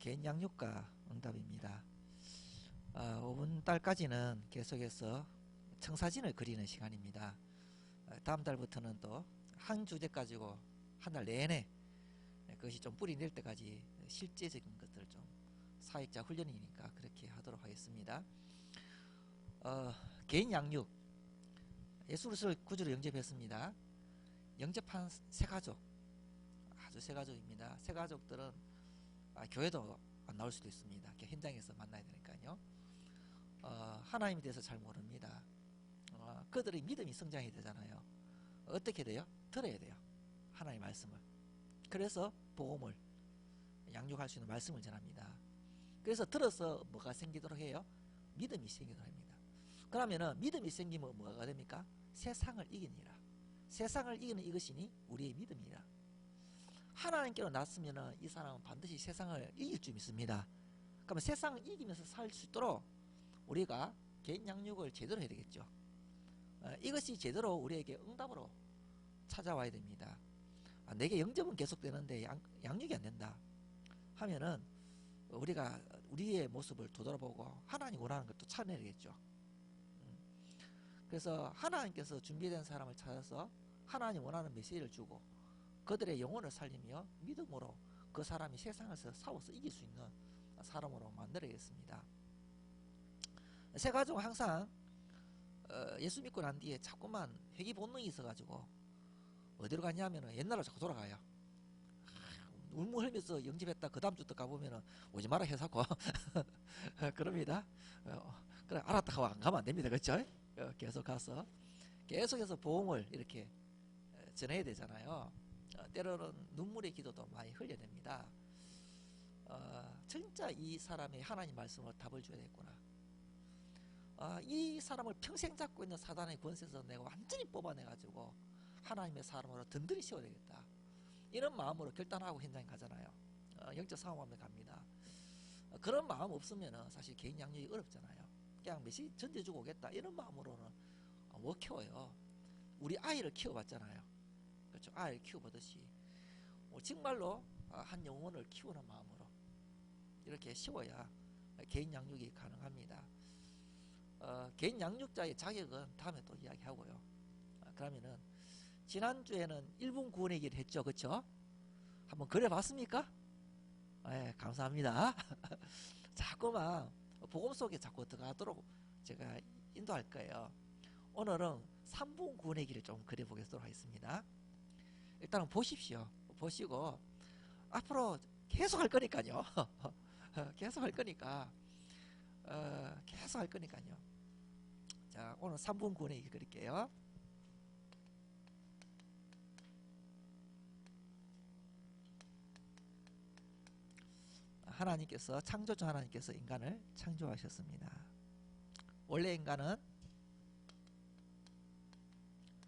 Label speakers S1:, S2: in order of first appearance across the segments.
S1: 개인 양육과 응답입니다. 5분 달까지는 계속해서 청사진을 그리는 시간입니다. 다음 달부터는 또 한 주제 가지고 한 달 내내 그것이 좀 뿌리 낼 때까지 실제적인 것들을 좀 사역자 훈련이니까 그렇게 하도록 하겠습니다. 개인 양육 예수를 구주로 영접했습니다. 영접한 새 가족, 아주 새 가족입니다. 새 가족들은 교회도 안 나올 수도 있습니다. 현장에서 만나야 되니까요. 하나님에 대해서 잘 모릅니다. 그들의 믿음이 성장해야 되잖아요. 어떻게 돼요? 들어야 돼요. 하나님의 말씀을. 그래서 복음을 양육할 수 있는 말씀을 전합니다. 그래서 들어서 뭐가 생기도록 해요? 믿음이 생기도록 합니다. 그러면은 믿음이 생기면 뭐가 됩니까? 세상을 이기니라. 세상을 이기는 이것이니 우리의 믿음이라. 하나님께로 났으면은 이 사람은 반드시 세상을 이길 줄 믿습니다. 그러면 세상을 이기면서 살 수 있도록 우리가 개인 양육을 제대로 해야 되겠죠. 이것이 제대로 우리에게 응답으로 찾아와야 됩니다. 내게 영접은 계속되는데 양육이 안 된다 하면은 우리가 우리의 모습을 되돌아보고 하나님 원하는 걸 또 찾아내야 되겠죠. 그래서 하나님께서 준비된 사람을 찾아서 하나님 원하는 메시지를 주고 그들의 영혼을 살리며 믿음으로 그 사람이 세상에서 싸워서 이길 수 있는 사람으로 만들어야겠습니다. 새 가족은 항상 예수 믿고 난 뒤에 자꾸만 회귀 본능이 있어가지고 어디로 가냐면은 옛날로 자꾸 돌아가요. 울물 흘면서 영접했다 그 다음 주 또 가보면은 오지 마라 해사고 그럽니다. 그래 알았다 하고 안 가면 안 됩니다. 그렇죠? 계속 가서 계속해서 복음을 이렇게 전해야 되잖아요. 때로는 눈물의 기도도 많이 흘려야 됩니다. 진짜 이 사람의 하나님 말씀으로 답을 줘야 되겠구나. 이 사람을 평생 잡고 있는 사단의 권세에서 내가 완전히 뽑아내가지고 하나님의 사람으로 든든히 세워야 되겠다. 이런 마음으로 결단하고 현장에 가잖아요. 영적 상황하면 갑니다. 그런 마음 없으면 사실 개인 양육이 어렵잖아요. 그냥 메시지 전해주고 오겠다 이런 마음으로는 못 키워요. 우리 아이를 키워봤잖아요. 그렇죠? 아이를 키워보듯이 정말로 한 영혼을 키우는 마음으로 이렇게 쉬워야 개인 양육이 가능합니다. 개인 양육자의 자격은 다음에 또 이야기하고요. 그러면은 지난주에는 1분 구원얘기를 했죠. 그렇죠? 한번 그려봤습니까? 네, 감사합니다. 자꾸만 복음 속에 자꾸 들어가도록 제가 인도할 거예요. 오늘은 3분 구원얘기를 좀 그려보겠도록 하겠습니다. 일단은 보십시오. 보시고 앞으로 계속 할 거니까요. 계속 할 거니까 계속 할 거니까요. 자, 오늘 3분 구원얘기 그릴게요. 하나님께서 창조주 하나님께서 인간을 창조하셨습니다. 원래 인간은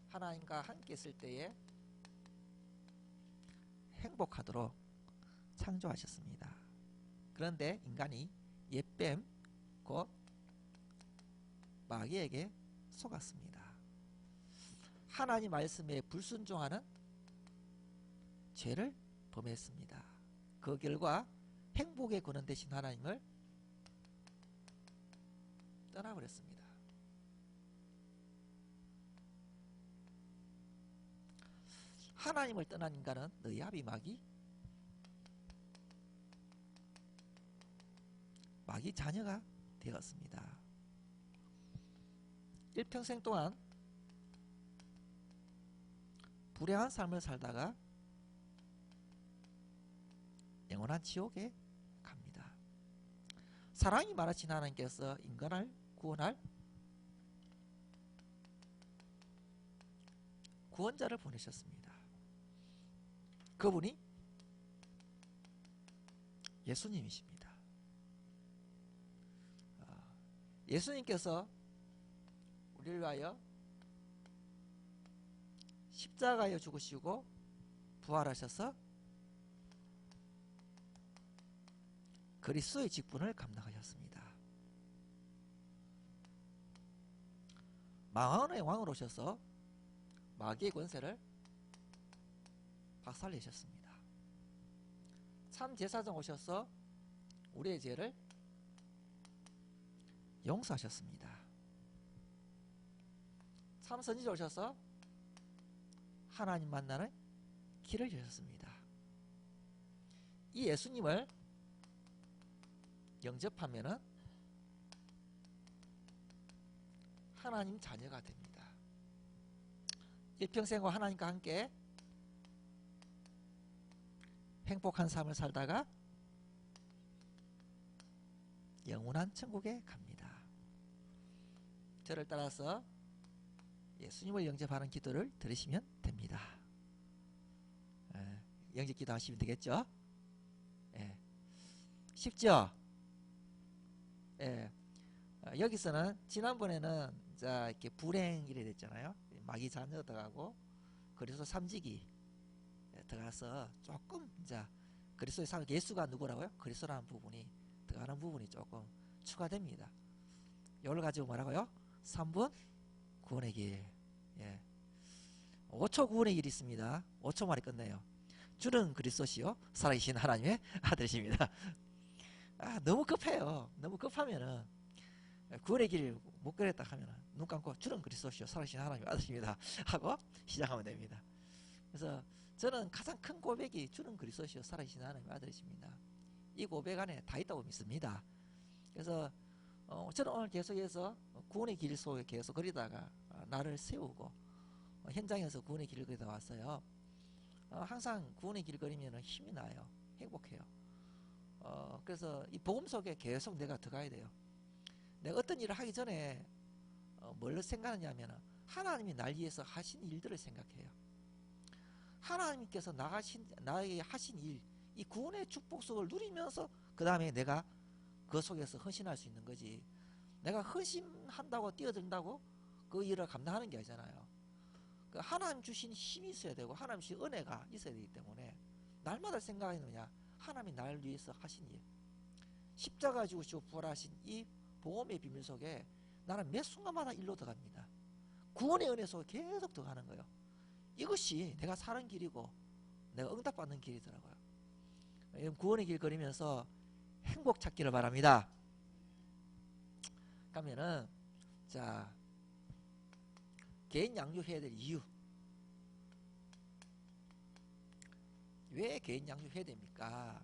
S1: 하나님과 함께 있을 때에 행복하도록 창조하셨습니다. 그런데 인간이 옛뱀 곧 마귀에게 속았습니다. 하나님 말씀에 불순종하는 죄를 범했습니다. 그 결과 행복의 근원 되신 하나님을 떠나버렸습니다. 하나님을 떠난 인간은 너야비 마귀 자녀가 되었습니다. 일평생 동안 불행한 삶을 살다가 영원한 지옥에 갑니다. 사랑이 많으신 하나님께서 인간을 구원할 구원자를 보내셨습니다. 그분이 예수님이십니다. 예수님께서 우리를 위하여 십자가에 죽으시고 부활하셔서 그리스도의 직분을 감당하셨습니다. 망원의 왕으로 오셔서 마귀의 권세를 박살내셨습니다. 참 제사장 오셔서 우리의 죄를 용서하셨습니다. 참 선지자 오셔서 하나님 만나는 길을 여셨습니다. 이 예수님을 영접하면은 하나님 자녀가 됩니다. 일평생과 하나님과 함께 행복한 삶을 살다가 영원한 천국에 갑니다. 저를 따라서 예수님을 영접하는 기도를 들으시면 됩니다. 영접 기도 하시면 되겠죠? 쉽죠? 여기서는 지난번에는 자 이렇게 불행 이래 됐잖아요. 마귀 자녀 들어가고 그리스도 삼직이 들어가서 조금 이제 그리스도의 삶 예수가 누구라고요? 그리스도라는 부분이 들어가는 부분이 조금 추가됩니다. 이걸 가지고 뭐라고요? 3분 구원의 길. 5초 구원의 길이 있습니다. 5초 만에 끝내요. 주는 그리스도시요 살아계신 하나님의 아들이십니다. 너무 급해요. 너무 급하면은 구원의 길을 못 걸었다 하면은 눈 감고 주는 그리스도시요 살아계신 하나님의 아들입니다 하고 시작하면 됩니다. 그래서 저는 가장 큰 고백이 주는 그리스도시요 살아계신 하나님의 아들이십니다. 이 고백 안에 다 있다고 믿습니다. 그래서 저는 오늘 계속해서 구원의 길 속에 계속 걸리다가 나를 세우고 현장에서 구원의 길을 걸다 왔어요. 항상 구원의 길 걸으면 힘이 나요. 행복해요. 그래서 이 복음 속에 계속 내가 들어가야 돼요. 내가 어떤 일을 하기 전에 뭘 생각하냐면 하나님이 날 위해서 하신 일들을 생각해요. 하나님께서 나에게 하신 일, 이 구원의 축복속을 누리면서 그 다음에 내가 그 속에서 헌신할 수 있는 거지. 내가 헌신한다고 뛰어든다고 그 일을 감당하는 게 아니잖아요. 그 하나님 주신 힘이 있어야 되고 하나님 주신 은혜가 있어야 되기 때문에 날마다 생각하느냐 하나님이 나를 위해서 하신 일, 십자가 지고 부활하신 이 복음의 비밀 속에 나는 매 순간마다 일로 들어갑니다. 구원의 은혜 속에 계속 들어가는 거예요. 이것이 내가 사는 길이고 내가 응답받는 길이더라고요. 구원의 길 걸으면서 행복 찾기를 바랍니다. 그러면은 자 개인 양육해야 될 이유, 왜 개인 양육해야 됩니까?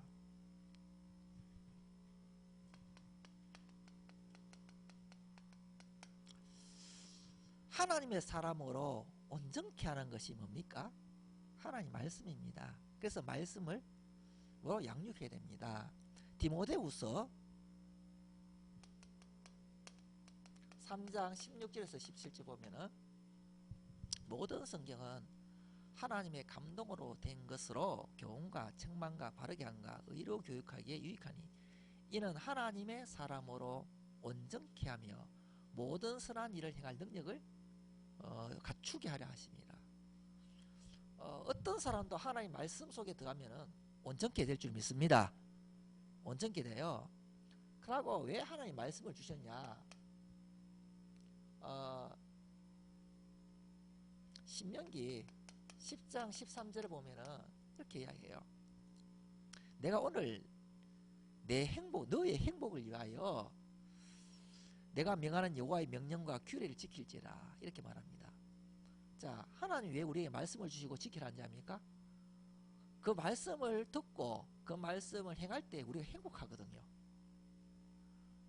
S1: 하나님의 사람으로 온전케 하는 것이 뭡니까? 하나님 말씀입니다. 그래서 말씀을 뭐 양육해야 됩니다. 디모데후서 3장 16절에서 17절 보면은 모든 성경은 하나님의 감동으로 된 것으로 교훈과 책망과 바르게 함과 의로 교육하기에 유익하니 이는 하나님의 사람으로 온전케 하며 모든 선한 일을 행할 능력을 갖추게 하려 하십니다. 어떤 사람도 하나님 말씀 속에 들어가면은 온전케 될 줄 믿습니다. 온전케 돼요. 그러고 왜 하나님 말씀을 주셨냐? 신명기 10장 13절을 보면은 이렇게 이야기해요. 내가 오늘 내 행복, 너의 행복을 위하여 내가 명하는 여호와의 명령과 규례를 지킬지라 이렇게 말합니다. 자, 하나님 왜 우리에게 말씀을 주시고 지키라는지 압니까? 그 말씀을 듣고 그 말씀을 행할 때 우리가 행복하거든요.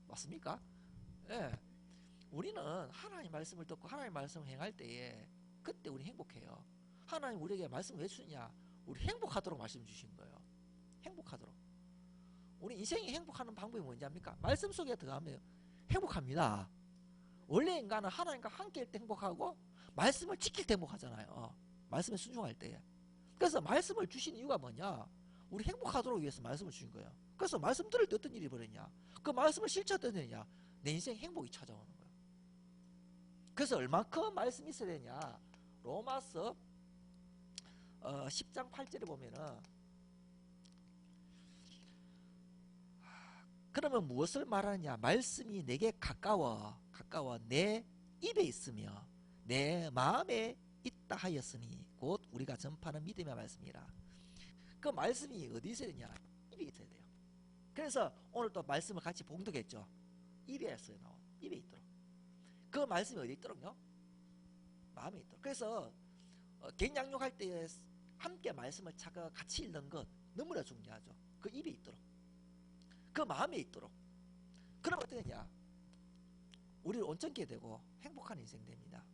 S1: 맞습니까? 예. 우리는 하나님 말씀을 듣고 하나님 말씀을 행할 때에 그때 우리 행복해요. 하나님 우리에게 말씀을 왜 주냐? 우리 행복하도록 말씀 주신 거예요. 행복하도록. 우리 인생이 행복하는 방법이 뭔지 압니까? 말씀 속에 들어가면 행복합니다. 원래 인간은 하나님과 함께 할 때 행복하고 말씀을 지킬 때 행복하잖아요. 말씀에 순종할 때. 그래서 말씀을 주신 이유가 뭐냐? 우리 행복하도록 위해서 말씀을 주신 거예요. 그래서 말씀 들을 때 어떤 일이 벌어지냐? 그 말씀을 실천했느냐? 내 인생 행복이 찾아오는 거예요. 그래서 얼마큼 말씀이 있어야 되냐? 로마서 10장 8절에 보면은 그러면 무엇을 말하느냐? 말씀이 내게 가까워 내 입에 있으며 내 마음에 있다 하였으니 곧 우리가 전파하는 믿음의 말씀이라. 그 말씀이 어디 있어야 되냐? 입에 있어야 돼요. 그래서 오늘 또 말씀을 같이 봉독했죠. 입에서 나온, 입에 있도록. 그 말씀이 어디 있도록요? 마음에 있도록. 그래서 개인 양육할 때 함께 말씀을 같이 읽는 것 너무나 중요하죠. 그 입에 있도록, 그 마음에 있도록. 그러면 어떻게 되냐? 우리를 온전케 되고 행복한 인생 됩니다.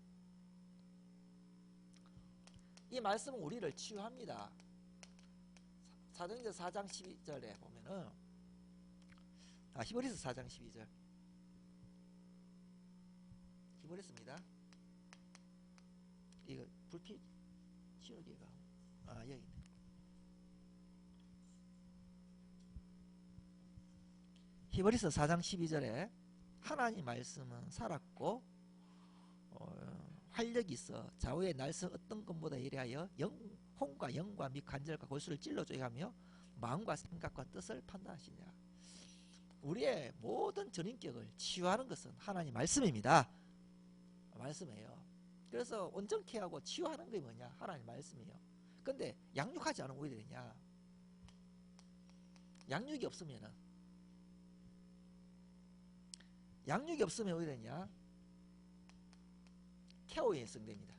S1: 이 말씀은 우리를 치유합니다. 사도행전 4장 12절에 보면은 히브리서 4장 12절 히브리서입니다. 이거 불빛 치우기가 여기 있네. 히브리서 4장 12절에 하나님 말씀은 살았고 활력이 있어 좌우의 날선 어떤 것보다 예리하여 혼과 영과 및 관절과 골수를 찔러줘야 하며 마음과 생각과 뜻을 판단하시냐. 우리의 모든 전인격을 치유하는 것은 하나님 말씀입니다. 말씀이에요. 그래서 온전케 하고 치유하는 게 뭐냐? 하나님 말씀이에요. 근데 양육하지 않으면 어떻게 되냐? 양육이 없으면 어떻게 되냐? 케오 인생 됩니다.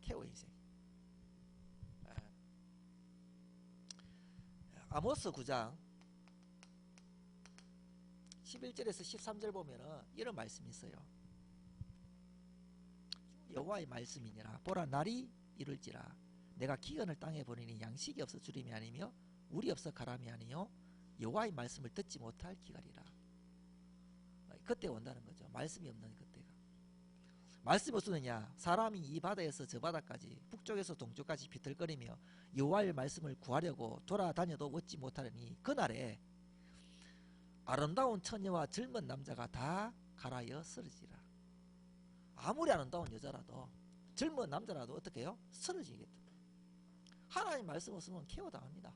S1: 케오 인생. 아모스 9장 11절에서 13절 보면은 이런 말씀이 있어요. 여호와의 말씀이니라. 보라, 날이 이룰지라. 내가 기근을 땅에 보내니 양식이 없어 주림이 아니며 물이 없어 가람이 아니요 여호와의 말씀을 듣지 못할 기갈이라. 그때 온다는 거죠. 말씀이 없는 그때가. 말씀이 없으느냐? 사람이 이 바다에서 저 바다까지 북쪽에서 동쪽까지 비틀거리며 여호와의 말씀을 구하려고 돌아다녀도 얻지 못하려니 그날에 아름다운 처녀와 젊은 남자가 다 갈아여 쓰러지라. 아무리 아름다운 여자라도 젊은 남자라도 어떻게 해요? 쓰러지겠다. 하나님 말씀 없으면 케어당합니다.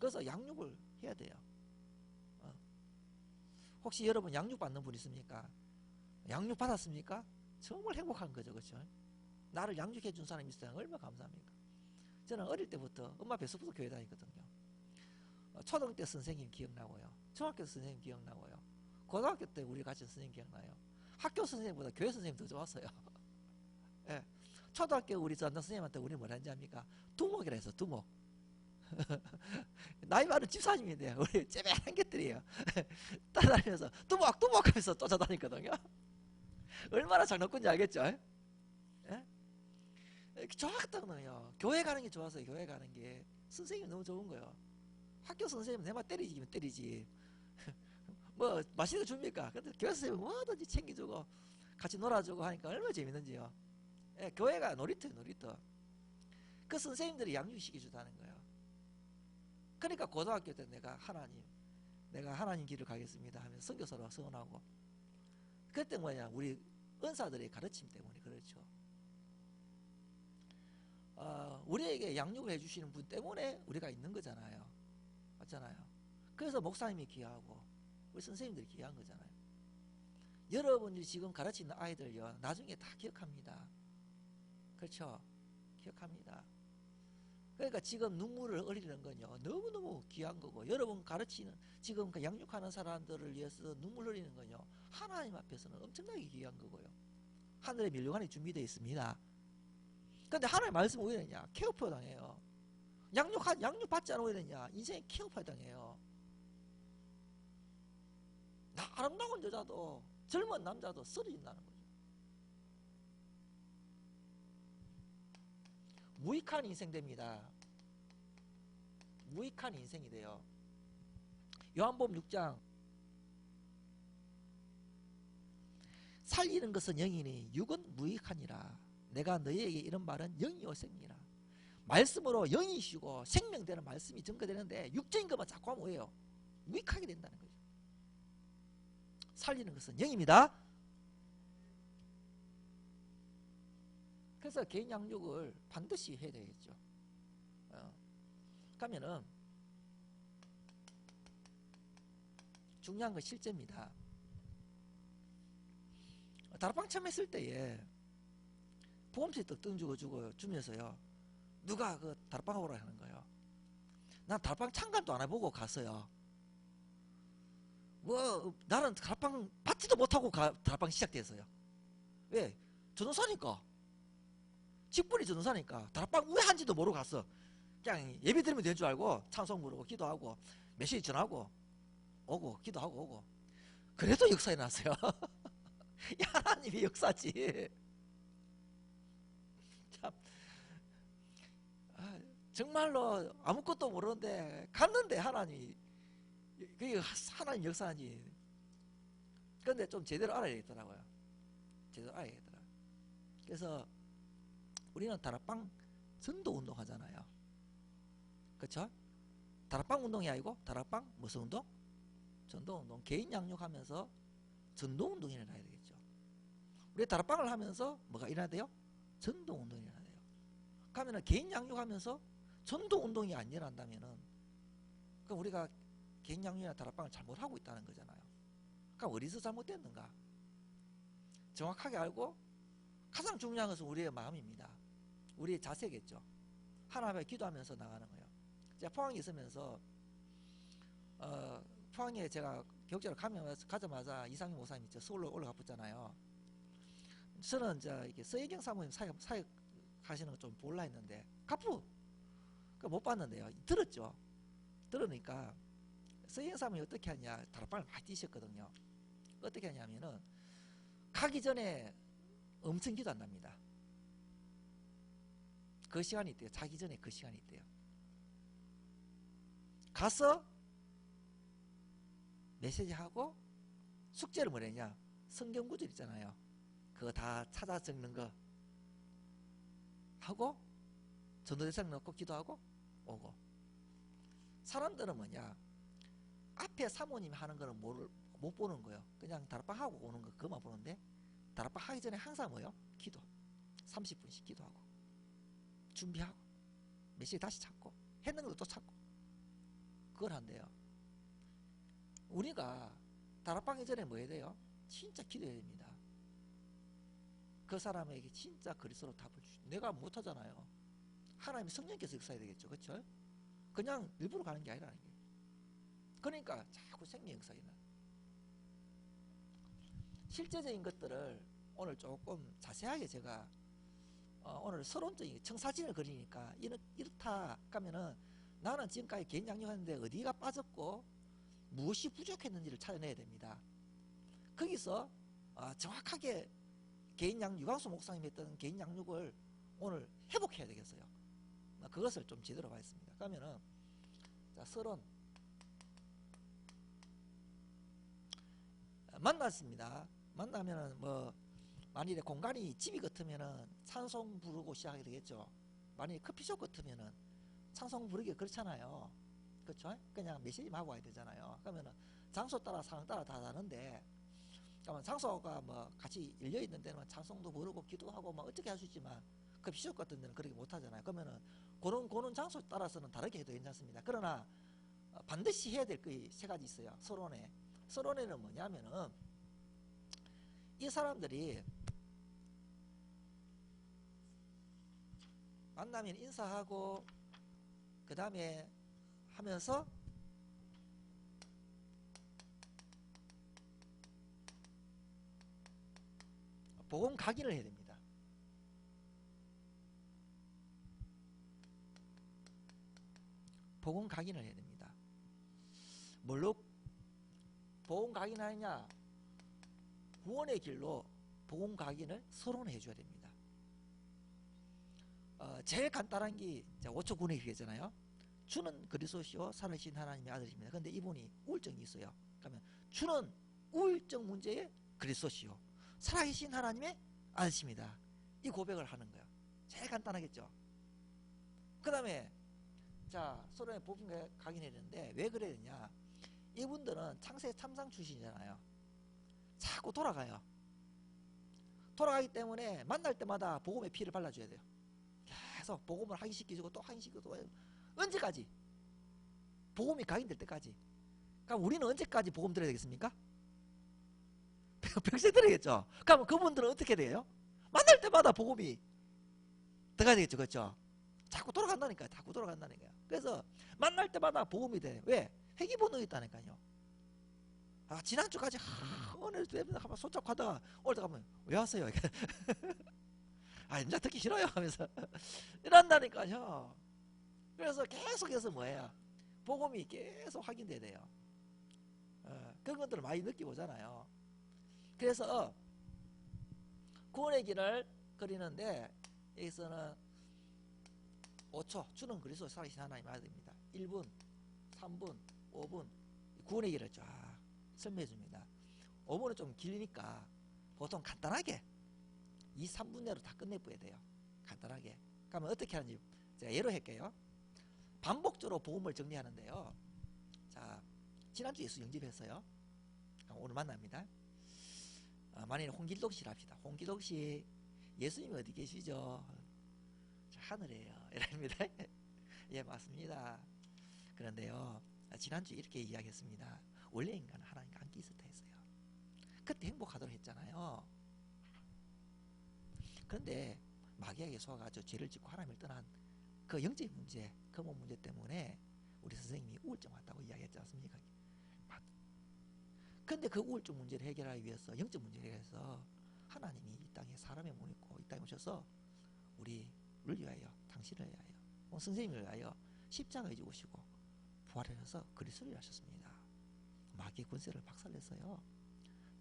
S1: 그래서 양육을 해야 돼요. 혹시 여러분 양육 받는 분 있습니까? 양육 받았습니까? 정말 행복한 거죠. 그렇죠? 나를 양육해 준 사람이 있어요. 얼마나 감사합니까? 저는 어릴 때부터 엄마 뱃속부터 교회 다니거든요. 초등학교 때 선생님 기억나고요. 중학교 때 선생님 기억나고요. 고등학교 때 우리 같이 선생님 기억나요. 학교 선생님보다 교회 선생님 더 좋았어요. 예. 초등학교 우리 전담 선생님한테 우리 뭐라 하는지 압니까? 두목이라 해서 두목. 나이 많은 집사님이 돼요. 우리 째매한 것들이에요. 따라다니면서 두목 두목 하면서 쫓아다니거든요. 얼마나 장난꾼인지 알겠죠? 예? 좋았다고요. 교회 가는 게 좋았어요. 교회 가는 게 선생님이 너무 좋은 거예요. 학교 선생님은 내 말 때리기면 때리지. 뭐 맛있는 거 줍니까? 근데 교회 선생님은 뭐든지 챙겨주고 같이 놀아주고 하니까 얼마나 재밌는지요. 예, 교회가 놀이터예요. 놀이터. 그 선생님들이 양육시켜주다는 거예요. 그러니까 고등학교 때 내가 하나님 길을 가겠습니다 하면 선교사로 서원하고, 그때 뭐냐, 우리 은사들의 가르침 때문에 그렇죠. 우리에게 양육을 해주시는 분 때문에 우리가 있는 거잖아요. 맞잖아요. 그래서 목사님이 귀하고 우리 선생님들이 귀한 거잖아요. 여러분이 지금 가르치는 아이들요, 나중에 다 기억합니다. 그렇죠? 기억합니다. 그러니까 지금 눈물을 흘리는 건요, 너무너무 귀한 거고, 여러분 가르치는, 지금 그 양육하는 사람들을 위해서 눈물 흘리는 건요, 하나님 앞에서는 엄청나게 귀한 거고요. 하늘의 멸류관이 준비되어 있습니다. 근데 하나님 말씀 왜 이러냐? 케어표 당해요. 양육 받지 않으면 왜 이러냐? 인생에 케어표 당해요. 아름다운 여자도 젊은 남자도 쓰러진다는 거죠. 무익한 인생 됩니다. 무익한 인생이 돼요. 요한복음 6장 살리는 것은 영이니 육은 무익하니라. 내가 너희에게 이런 말은 영이요 생이라. 말씀으로 영이시고 생명되는 말씀이 증거되는데 육적인 것만 자꾸 하면 뭐예요? 무익하게 된다는 거죠. 살리는 것은 영입니다. 그래서 개인 양육을 반드시 해야 되겠죠. 그러면은 중요한 건 실제입니다. 다락방 처음 했을 때에 보험세 떡 주면서요, 누가 그 다락방 오라 하는 거예요. 난 다락방 참관도 안 해보고 갔어요. 뭐 나는 다락방 받지도 못하고 다락방 시작됐어요. 왜? 전도사니까. 직분이 전도사니까 다락방 왜 한지도 모르고 갔어. 그냥 예배 드리면 될 줄 알고 찬송 부르고 기도하고 메시지 전하고 오고 기도하고 오고. 그래도 역사 일어났어요. 하나님이 역사지. 참, 정말로 아무것도 모르는데 갔는데 하나님이, 그게 하나님 역사지. 그런데 좀 제대로 알아야겠더라고요. 제대로 알아야겠더라. 그래서 우리는 다락방 전도 운동 하잖아요. 그쵸? 다락방 운동이 아니고 다락방 무슨 운동? 전도 운동. 개인 양육하면서 전도 운동이 일어나야 되겠죠. 우리 다락방을 하면서 뭐가 일어나야 돼요? 전도 운동이 일어나야 돼요. 그러면 개인 양육하면서 전도 운동이 안 일어난다면은, 그럼 우리가 개인 양육이나 다락방을 잘못하고 있다는 거잖아요. 그럼 어디서 잘못됐는가? 정확하게 알고, 가장 중요한 것은 우리의 마음입니다. 우리의 자세겠죠. 하나님 앞에 기도하면서 나가는 거예요. 제가 포항에 있으면서 포항에 제가 교육자로 가자마자 이상민 목사님 있죠. 서울로 올라가 붙잖아요. 저는 이제 서예경 사모님 사역하시는 거 좀 볼라 했는데 가프 못 봤는데요. 들었죠. 들으니까 서예경 사모님이 어떻게 하냐, 다락방을 많이 뛰셨거든요. 어떻게 하냐면은 가기 전에 엄청 기도한답니다. 그 시간이 있대요. 자기 전에 그 시간이 있대요. 가서 메시지하고 숙제를 뭐랬냐, 성경 구절 있잖아요. 그거 다 찾아 적는 거 하고 전도대상 넣고 기도하고 오고. 사람들은 뭐냐, 앞에 사모님이 하는 거는 못 보는 거예요. 그냥 다락방 하고 오는 거 그것만 보는데, 다락방 하기 전에 항상 뭐요? 기도. 30분씩 기도하고 준비하고 메시지 다시 찾고 했는 것도 또 찾고 그걸 한대요. 우리가 다락방 이전에 뭐 해야 돼요? 진짜 기도해야 됩니다. 그 사람에게 진짜 그리스도로 답을 주시. 내가 못하잖아요. 하나님 성령께서 역사해야 되겠죠. 그렇죠? 그냥 일부러 가는 게 아니라는 게. 그러니까 자꾸 생명 역사가 나. 실제적인 것들을 오늘 조금 자세하게 제가 오늘 서론적인 청사진을 그리니까 이렇다 하면은, 나는 지금까지 개인 양육하는데 어디가 빠졌고 무엇이 부족했는지를 찾아내야 됩니다. 거기서 정확하게 개인 양육, 유광수 목사님이 했던 개인 양육을 오늘 회복해야 되겠어요. 그것을 좀 제대로 하겠습니다. 그러면은 자, 서론 만났습니다. 만나면은 뭐 만일에 공간이 집이 같으면은 찬송 부르고 시작하게 되겠죠. 만일에 커피숍 같으면은 찬송 부르기 그렇잖아요. 그렇죠? 그냥 메시지만 하고 와야 되잖아요. 그러면은 장소 따라 상황 따라 다 다른데, 그러면 장소가 뭐 같이 열려 있는 데는 찬송도 부르고 기도하고 뭐 어떻게 할 수 있지만, 커피숍 같은 데는 그렇게 못 하잖아요. 그러면은 그런 장소 따라서는 다르게 해도 괜찮습니다. 그러나 반드시 해야 될 게 세 가지 있어요. 서론에는 뭐냐면은, 이 사람들이 만나면 인사하고 그 다음에 하면서 복음 각인을 해야 됩니다. 복음 각인을 해야 됩니다. 뭘로 복음 각인하느냐? 구원의 길로 복음 각인을 서론에 해줘야 됩니다. 제일 간단한 게 5초 구원의 기회잖아요. 주는 그리스도시요 살아계신 하나님의 아들입니다. 그런데 이분이 우울증이 있어요. 그러면 주는 우울증 문제의 그리스도시요 살아계신 하나님의 아들입니다. 이 고백을 하는 거예요. 제일 간단하겠죠. 그 다음에 자, 서론에 복음 각인해야 되는데 왜 그래야 되냐? 이분들은 창세 참상 출신이잖아요. 자꾸 돌아가요. 돌아가기 때문에 만날 때마다 복음의 피를 발라줘야 돼요. 계속 복음을 확인시키고 또 확인시키고 언제까지? 복음이 각인될 때까지. 그럼 우리는 언제까지 복음 들어야 되겠습니까? 평생 들어야겠죠. 그럼 그분들은 어떻게 돼요? 만날 때마다 복음이 들어가야 되겠죠. 그렇죠? 자꾸 돌아간다니까요. 자꾸 돌아간다니까요. 그래서 만날 때마다 복음이 돼. 왜? 회귀 본능이 있다니까요. 아, 지난주까지 오늘 한번 손잡하다가 오늘 가면 왜 왔어요? 아, 임자 듣기 싫어요 하면서 이런다니까요. 그래서 계속해서 뭐예요? 복음이 계속 확인돼야 돼요. 그런 것들을 많이 느끼보잖아요. 그래서 구원의 길을 그리는데 여기서는 5초 주는 그리스도 살아계신 하나님 아들입니다. 1분, 3분, 5분 구원의 길을 쫙 설명해 줍니다. 5분은 좀 길니까 보통 간단하게 2, 3분 내로 다 끝내버려야 돼요. 간단하게. 그러면 어떻게 하는지 제가 예로 할게요. 반복적으로 복음을 정리하는데요. 자, 지난주 예수 영접했어요. 오늘 만납니다. 만약에 홍길동 씨를 합시다. 홍길동 씨, 예수님이 어디 계시죠? 하늘에요. 이랍니다. 예, 맞습니다. 그런데요, 지난주 이렇게 이야기했습니다. 원래 인간은 하나님과 함께 있었다 했어요. 그때 행복하도록 했잖아요. 그런데 마귀에게 속아가지고 죄를 짓고 하나님을 떠난 그 영적 문제, 근본 문제 때문에 우리 선생님이 우울증 왔다고 이야기했지 않습니까? 근데 그 우울증 문제를 해결하기 위해서, 영적 문제를 해서 하나님이 이 땅에 사람의 몸을 입고 이 땅에 오셔서 우리를 위하여, 당신을 위하여, 선생님을 위하여 십자가에 죽으시고 부활하셔서 그리스도를 하셨습니다. 마귀의 권세를 박살냈어요.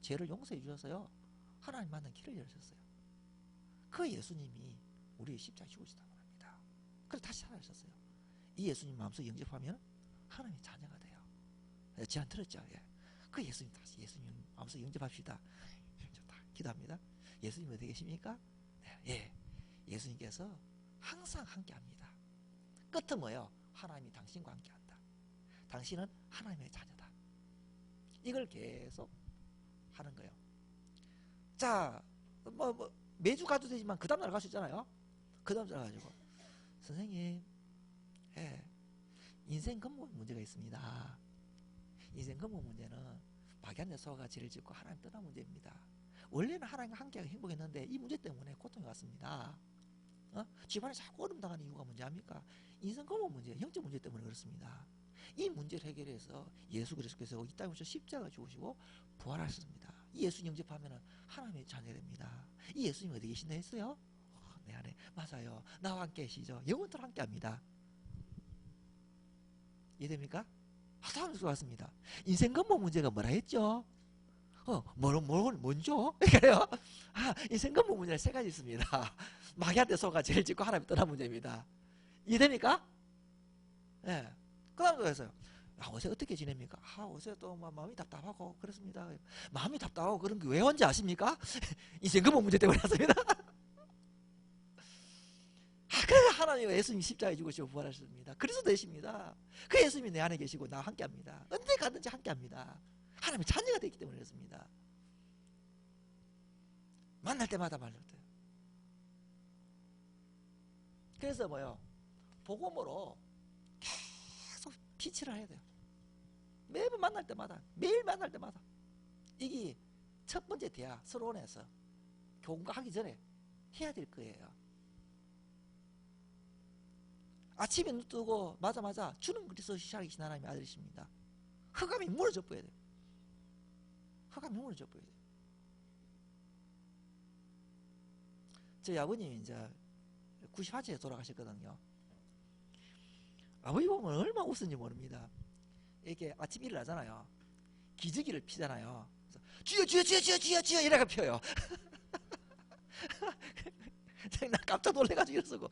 S1: 죄를 용서해 주셔서요, 하나님 만난 길을 열으셨어요. 그 예수님이 우리의 십자가에 죽으시다고 합니다. 그래서 다시 살아나셨어요. 이 예수님 마음속에 영접하면 하나님의 자녀가 돼요. 제안 들었죠? 예. 그 예수님 다시 예수님 마음속에 영접합시다. 좋다. 기도합니다. 예수님 어디 계십니까? 네. 예. 예수님께서 항상 함께합니다. 끝은 뭐예요? 하나님이 당신과 함께한다. 당신은 하나님의 자녀다. 이걸 계속 하는 거예요. 자, 매주 가도 되지만 그 다음날 갈 수 있잖아요. 그 다음날 가지고 선생님, 예, 인생 근본 문제가 있습니다. 인생 근본 문제는 마귀한테 속아가 죄를 짓고 하나님 떠난 문제입니다. 원래는 하나님과 함께하고 행복했는데 이 문제 때문에 고통이 왔습니다. 집안에 자꾸 어려움 당하는 이유가 뭔지 압니까? 인생 근본 문제, 영적 문제 때문에 그렇습니다. 이 문제를 해결해서 예수 그리스도께서 이 땅에 오셔서 십자가 죽으시고 부활하셨습니다. 이 예수 영접하면 하나님의 자녀가 됩니다. 이 예수님 어디 계신다 했어요? 내 안에. 맞아요. 나와 함께 계시죠. 영원토록 함께 합니다. 이해됩니까? 다음 수 왔습니다. 인생 근본 문제가 뭐라 했죠? 뭔죠? 그래요? 인생 근본 문제는 세 가지 있습니다. 마귀한테 속아 죄를 짓고 하나님 떠난 문제입니다. 이해됩니까? 예. 그 다음 또 했어요. 어제 어떻게 지냅니까? 어제 또 마음이 답답하고 그렇습니다. 마음이 답답하고 그런 게 왜 온지 아십니까? 인생 근본 문제 때문에 왔습니다. 그래서 하나님 예수님 십자가에 죽으시고 부활하셨습니다. 그리스도 되십니다. 그 예수님이 내 안에 계시고 나와 함께 합니다. 언제 가든지 함께 합니다. 하나님의 자녀가 되기 때문에 그렇습니다. 만날 때마다 만날 때. 그래서 뭐요? 복음으로 계속 피치를 해야 돼요. 매번 만날 때마다, 매일 만날 때마다. 이게 첫 번째 대화, 서론에서 교훈과 하기 전에 해야 될 거예요. 아침에 눈 뜨고 맞아 주는 그리스도 살아계신 하나님의 아들이십니다. 흑암이 무너져 버려야 돼요. 흑암이 무너져 버려야 돼요. 저희 아버님이 이제 98세에 돌아가셨거든요. 아버지 보면 얼마나 웃었는지 모릅니다. 이렇게 아침 일어나잖아요. 기저귀를 피잖아요. 주여 이래가 펴요. 나 깜짝 놀래가지고 일어서고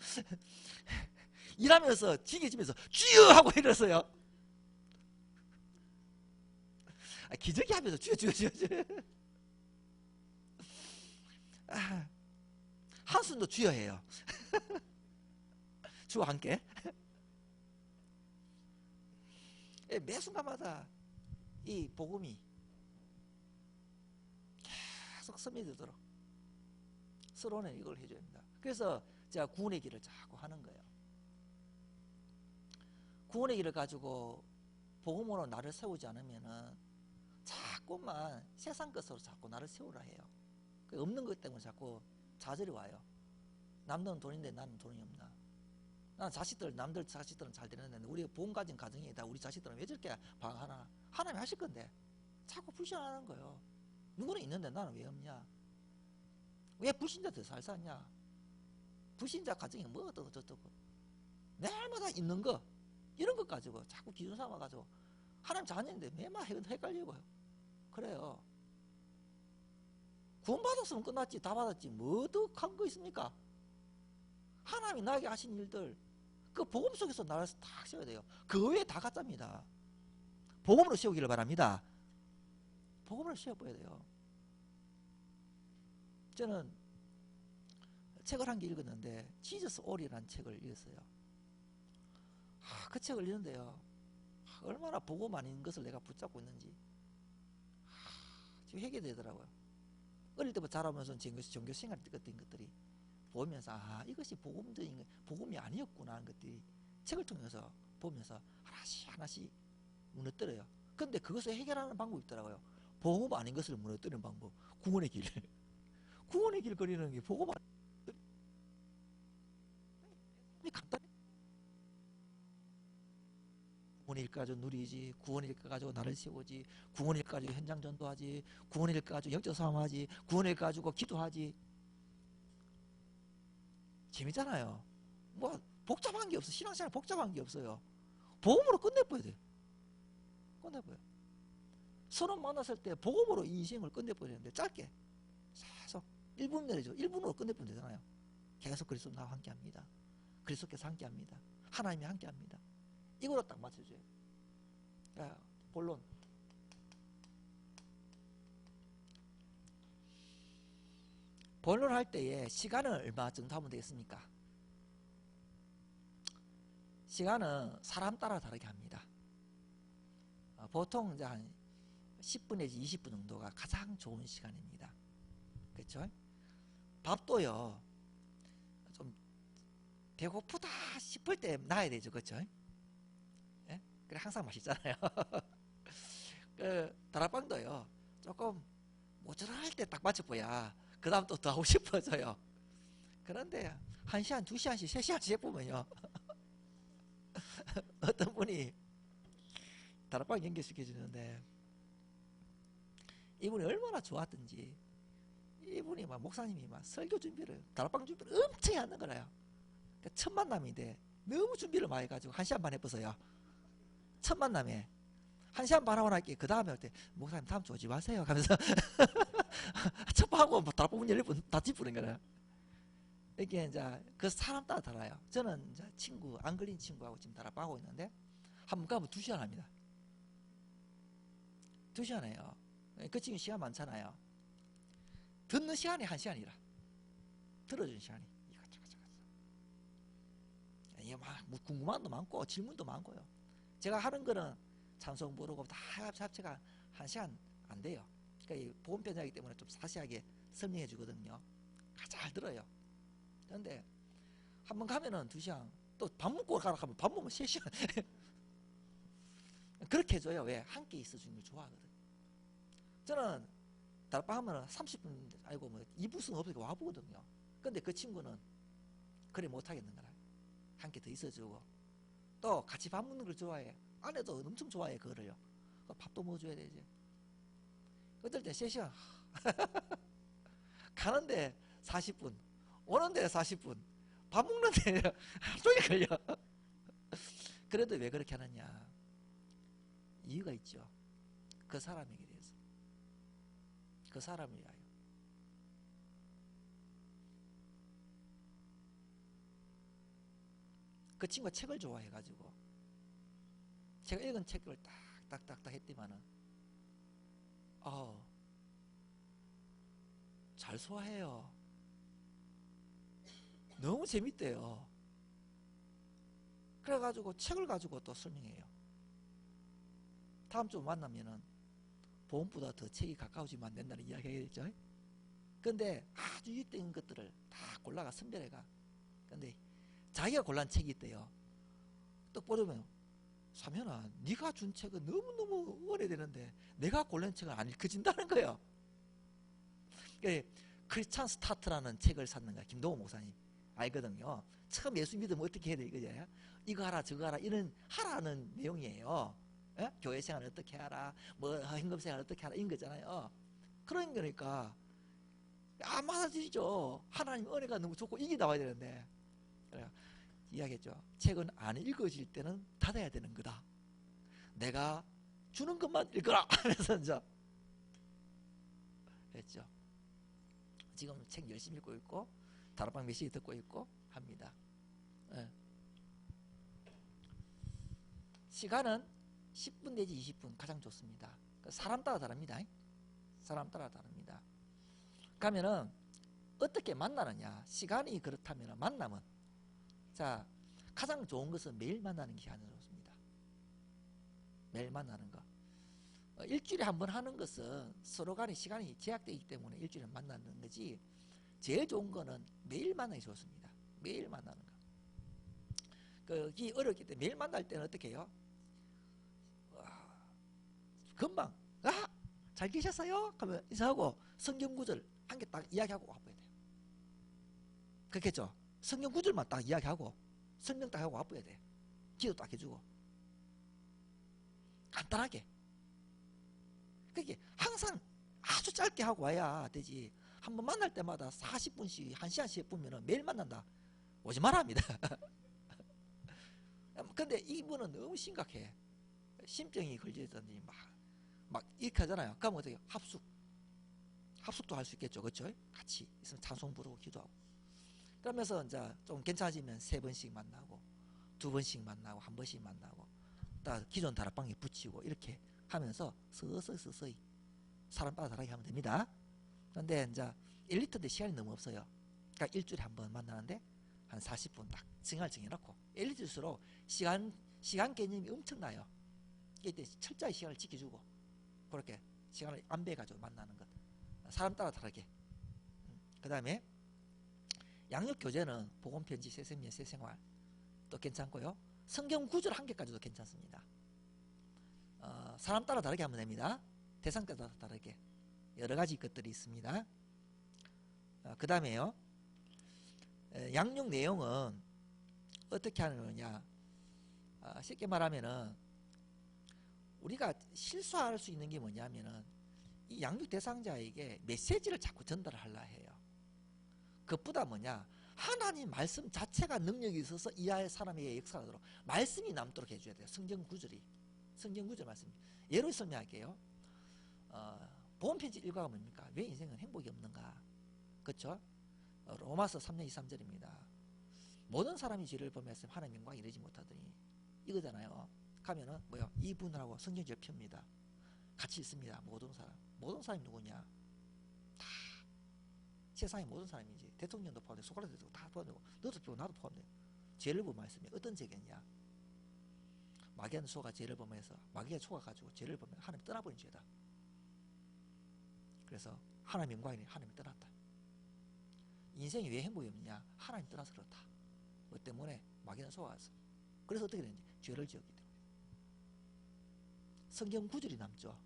S1: 일하면서 지게지면서 주여 하고 일어서요. 기저귀 하면서 주여 한숨도 주여 해요. 주와 함께. 매 순간마다 이 복음이 계속 스며들도록 서로는 이걸 해줘야 합니다. 그래서 제가 구원의 길을 자꾸 하는 거예요. 구원의 길을 가지고 복음으로 나를 세우지 않으면은 자꾸만 세상 것으로 자꾸 나를 세우라 해요. 없는 것 때문에 자꾸 좌절이 와요. 남들은 돈인데 나는 돈이 없나. 난 자식들, 남들 자식들은 잘 되는데 우리 보험 가진 가정이 다 우리 자식들은 왜 저렇게 방황하나? 하나님이 하실 건데 자꾸 불신하는 거예요. 누구는 있는데 나는 왜 없냐? 왜 불신자 더 잘 사냐? 불신자 가정이 뭐 어쩌고 매일마다 있는 거 이런 것 가지고 자꾸 기준 삼아가지고 하나님 자녀인데 매일마다 헷갈리고요. 그래요. 구원받았으면 끝났지. 다 받았지. 뭐 더 큰 거 있습니까? 하나님이 나에게 하신 일들 그 복음 속에서 나를 딱 세워야 돼요. 그 외에 다 가짜입니다. 복음으로 세우기를 바랍니다. 복음으로 세워봐야 돼요. 저는 책을 한 개 읽었는데 지저스 올이라는 책을 읽었어요. 그 책을 읽는데요. 얼마나 복음 아닌 것을 내가 붙잡고 있는지 지금 회개되더라고요. 어릴 때부터 자라면서 종교 생활 같은 것들이 보면서 이것이 복음이 아니었구나 하는 것들이 책을 통해서 보면서 하나씩 무너뜨려요. 근데 그것을 해결하는 방법이 있더라고요. 복음 아닌 것을 무너뜨리는 방법. 구원의 길. 구원의 길 거리는 게 복음 아닌 간단해. 구원일 가지고 누리지, 구원일 가지고 나를 세우지, 구원일 가지고 현장 전도하지, 구원일 가지고 영적 싸움하지, 구원일 가지고 기도하지. 재밌잖아요. 뭐 복잡한 게 없어. 신앙생활 복잡한 게 없어요. 복음으로 끝내버려야 돼. 끝내버려. 서로 만났을 때 복음으로 이 인생을 끝내버려야 되는데 짧게 계속 1분 내리죠. 1분으로 끝내버리면 되잖아요. 계속 그리스도 나와 함께합니다. 그리스도께서 함께합니다. 하나님이 함께합니다. 이걸로 딱 맞춰줘요. 야, 본론. 본론할 때에 시간은 얼마 정도 하면 되겠습니까? 시간은 사람 따라 다르게 합니다. 보통 이제 한 10분 내지 20분 정도가 가장 좋은 시간입니다. 그렇죠? 밥도요. 좀 배고프다 싶을 때 놔야 되죠. 그렇죠? 예? 그래 항상 맛있잖아요. 그 다락방도요. 조금 모자랄 때 딱 맞춰봐야 그 다음 또 더 하고 싶어져요. 그런데 1시간, 2시간씩, 3시간씩 해보면요. 어떤 분이 다락방 연결시켜주는데 이분이 얼마나 좋았던지 이분이 막 목사님이 막 설교 준비를 다락방 준비를 엄청 하는 거라요. 그러니까 첫 만남인데 너무 준비를 많이 해가지고 1시간 반 해보세요. 첫 만남에 1시간 반 하고 나니까 그 다음에 올 때 목사님 다음 주 오지 마세요 하면서 첫 번하고 다락방 문 열릴 분 다 짚으는 거라. 이게 이제 그 사람 따라 달라요. 저는 이제 친구 안 걸린 친구하고 지금 다락방 하고 있는데 한번 가면 2시간 합니다. 2시간 해요. 그 친구 시간 많잖아요. 듣는 시간이 1시간이라 들어주는 시간이 이게 막 궁금한 도 많고 질문도 많고요. 제가 하는 거는 찬송 부르고 다 합체가 1시간 안 돼요. 그러니까 이 보험 편이기 때문에 좀 자세하게 설명해 주거든요. 잘 들어요. 그런데 한번 가면은 2시간, 또 밥 먹고 가라 하면 밥 먹으면 3시간. 그렇게 해줘요. 왜? 함께 있어주는 걸 좋아하거든. 저는 다락방 하면 30분, 아이고, 뭐, 2부승 없으니까 와보거든요. 근데 그 친구는 그래 못하겠는 거라. 함께 더 있어주고. 또 같이 밥 먹는 걸 좋아해. 아내도 엄청 좋아해, 그거를요. 밥도 먹어줘야 되지. 어떨 때 3시간. 가는데 40분. 오는데 40분. 밥 먹는데 하루 종일 걸려. 그래도 왜 그렇게 하느냐. 이유가 있죠. 그 사람에게 대해서. 그 사람을 위하여. 그 친구가 책을 좋아해가지고 제가 읽은 책을 딱딱딱딱 했더니만은 잘 소화해요. 너무 재밌대요. 그래가지고 책을 가지고 또 설명해요. 다음 주 만나면은 보험보다 더 책이 가까워지면 안 된다는 이야기 하겠죠. 근데 아주 유익된 것들을 다 골라가 선별해가. 근데 자기가 골란 책이 있대요. 또 보려면 사면아 네가 준 책은 너무너무 오래되는데 내가 골란 책은 안 읽혀진다는 거예요. 그러니까 크리스찬 스타트라는 책을 샀는 거야. 김동호 목사님. 알거든요. 처음 예수 믿으면 어떻게 해야 돼 이거죠. 이거 하라 저거 하라 이런 하라는 내용이에요. 예? 교회 생활 어떻게 하라 뭐 헌금 생활 어떻게 하라 이런 거잖아요. 그런 거니까 안 맞아지죠. 하나님 은혜가 너무 좋고 이게 나와야 되는데 그래 이야기했죠. 책은 안 읽어질 때는 닫아야 되는 거다. 내가 주는 것만 읽어라 하면서 이제 했죠. 지금 책 열심히 읽고 있고 다락방 메시지 듣고 있고 합니다. 예. 시간은 10분 내지 20분 가장 좋습니다. 사람 따라 다릅니다. 사람 따라 다릅니다. 가면은 어떻게 만나느냐. 시간이 그렇다면 만남은 자 가장 좋은 것은 매일 만나는 게 가장 좋습니다. 매일 만나는 거. 일주일에 한 번 하는 것은 서로 간의 시간이 제약되기 때문에 일주일에 만나는 거지 제일 좋은 거는 매일 만나기 좋습니다. 매일 만나는 거. 그게 어렵기 때문에 매일 만날 때는 어떻게 해요? 금방 잘 계셨어요? 하면 인사하고 성경 구절 한 개 딱 이야기하고 와봐야 돼요. 그렇겠죠? 성경 구절만 딱 이야기하고 설명 딱 하고 와봐야 돼. 기도 딱 해주고 간단하게. 그게 항상 아주 짧게 하고 와야 되지. 한번 만날 때마다 40분씩 1시간씩 보면은 매일 만난다. 오지 마라 합니다. 근데 이분은 너무 심각해. 심증이 걸리든지 막 이렇게 하잖아요. 그러면 어떻게 합숙도 할 수 있겠죠. 그렇죠? 같이 있으면 찬송 부르고 기도하고. 그러면서 이제 좀 괜찮아지면 3번씩 만나고 2번씩 만나고 1번씩 만나고 딱 기존 다락방에 붙이고 이렇게 하면서 서서히 사람 따라 다르게 하면 됩니다. 그런데 이제 1리터인데 시간이 너무 없어요. 그러니까 일주일에 한 번 만나는데 한 40분 딱 시간을 정해놓고 1리터일수록 시간 개념이 엄청나요. 이때 철저히 시간을 지켜주고 그렇게 시간을 안배해가지고 만나는 것. 사람 따라 다르게. 그 다음에 양육교재는 복음편지, 새생명, 새생활 또 괜찮고요. 성경 구절 한 개까지도 괜찮습니다. 사람 따라 다르게 하면 됩니다. 대상 따라 다르게 여러 가지 것들이 있습니다. 그 다음에요. 양육 내용은 어떻게 하는 거냐. 쉽게 말하면은 우리가 실수할 수 있는 게 뭐냐면은 이 양육 대상자에게 메시지를 자꾸 전달을 하려 해요. 그것보다 뭐냐. 하나님 말씀 자체가 능력이 있어서 이하의 사람에게 역사하도록 말씀이 남도록 해줘야 돼요. 성경 구절 말씀. 예로 설명할게요. 복음편지 1과가 뭡니까? 왜 인생은 행복이 없는가? 그렇죠? 로마서 3장 23절입니다. 모든 사람이 죄를 범하였으면 하나님 영광 이르지 못하더니 이거잖아요. 가면은 뭐요? 이분하고 성경 접힙니다. 같이 있습니다. 모든 사람이 누구냐? 다 세상의 모든 사람이지. 대통령도 포함되고 소크라테스도 다 포함되고 너도 포함되고 나도 포함되고 죄를 범하였으면 어떤 죄겠냐? 마귀한 소가 죄를 범해서 마귀의 소가 가지고 죄를 범해 하나님 떠나버린 죄다. 그래서 하나님 영광이 하나님 떠났다. 인생이 왜 행복이 없느냐? 하나님 떠나서 그렇다. 그 때문에 마귀는 소가 왔어. 그래서 어떻게 되는지 죄를 지었기 때문에 성경 구절이 남죠.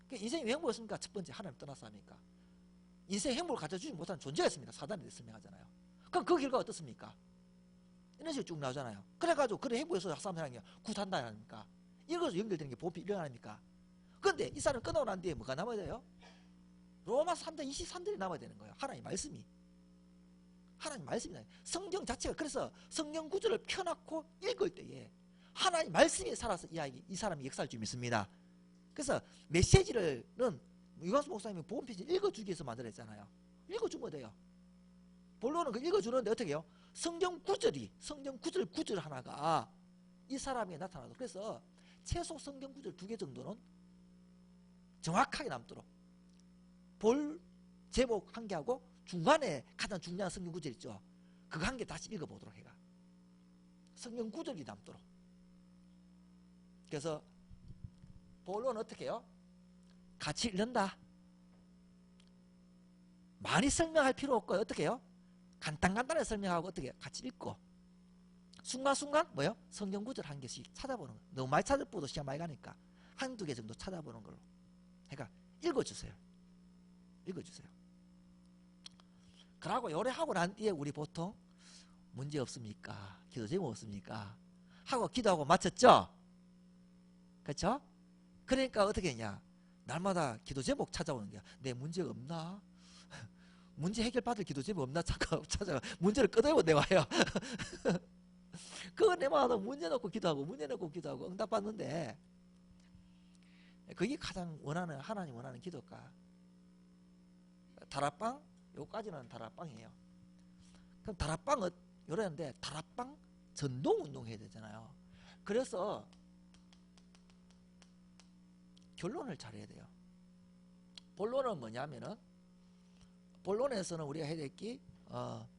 S1: 그러니까 인생이 왜 행복했습니까? 첫 번째 하나님 떠나서 하니까 인생 행복을 가져주지 못하는 존재가 있습니다. 사단에 설명하잖아요. 그럼 그 결과가 어떻습니까? 이런 식으로 쭉 나오잖아요. 그래가지고 그래 행복해서 사람이 굿한다 하니까 이것으로 연결되는 게 보험이 일어나니까. 아닙니까? 그런데 이 사람 끊어고 난 뒤에 뭐가 남아야 돼요? 로마서 3장 23절이 남아야 되는 거예요. 하나님 말씀이 성경 자체가. 그래서 성경 구절을 펴놓고 읽을 때에 하나님 말씀이 살아서 이 사람이 역사를 좀 믿습니다. 그래서 메시지는 유광수 목사님이 복음편지 읽어주기 위해서 만들었잖아요. 읽어주면 돼요. 본론은 그 읽어주는데 어떻게 해요? 성경 구절 하나가 이 사람에게 나타나도록. 그래서 최소 성경 구절 2개 정도는 정확하게 남도록 볼 제목 1개 하고 중간에 가장 중요한 성경 구절 있죠. 그거 1개 다시 읽어보도록 해가 성경 구절이 남도록. 그래서 본론은 어떻게 해요? 같이 읽는다. 많이 설명할 필요 없고 어떻게 해요? 간단하게 설명하고 어떻게 해요? 같이 읽고 순간순간 뭐요? 성경 구절 1개씩 찾아보는 거. 너무 많이 찾아보도 시간 많이 가니까 1-2개 정도 찾아보는 걸로. 그러니까 읽어주세요. 그러고 요래하고 난 뒤에 우리 보통 문제 없습니까? 기도 제목 없습니까? 하고 기도하고 마쳤죠? 그렇죠? 그러니까 어떻게 했냐? 날마다 기도 제목 찾아오는 거야. 내 문제가 없나? 문제 해결받을 기도 제목 없나? 찾아가 문제를 끄덕이고 내와요. 그거 내마다 문제 놓고 기도하고 문제 놓고 기도하고 응답받는데, 그게 가장 원하는, 하나님 원하는 기도가. 다락방 요까지는 다락방이에요. 그럼 다락방은 요랬는데 다락방 전동 운동 해야 되잖아요. 그래서 결론을 잘해야 돼요. 본론은 뭐냐면은, 본론에서는 우리가 해야 될 게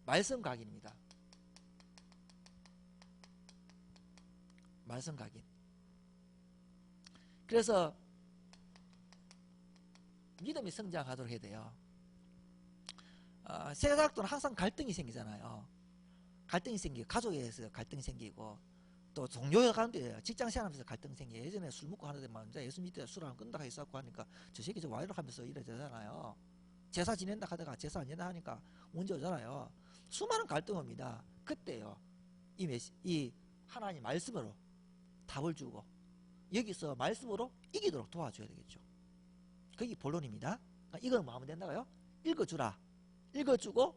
S1: 말씀 각인입니다. 말씀 각인. 그래서 믿음이 성장하도록 해야 돼요. 세상학도는 항상 갈등이 생기잖아요. 갈등이 생기고, 가족에서 갈등이 생기고, 또 동료가 가는데 직장 생활하면서 갈등 생겨. 예전에 술 먹고 하는데 막 예수 믿대 술 안 끊다가 있었고 하니까 저 새끼 저 와이러 하면서 이래 되잖아요. 제사 지낸다 하다가 제사 안 지낸다 하니까 문제 오잖아요. 수많은 갈등입니다. 그때요, 이 하나님 말씀으로 답을 주고 여기서 말씀으로 이기도록 도와줘야 되겠죠. 그게 본론입니다. 그러니까 이거는 뭐 하면 된다고요? 읽어주라. 읽어주고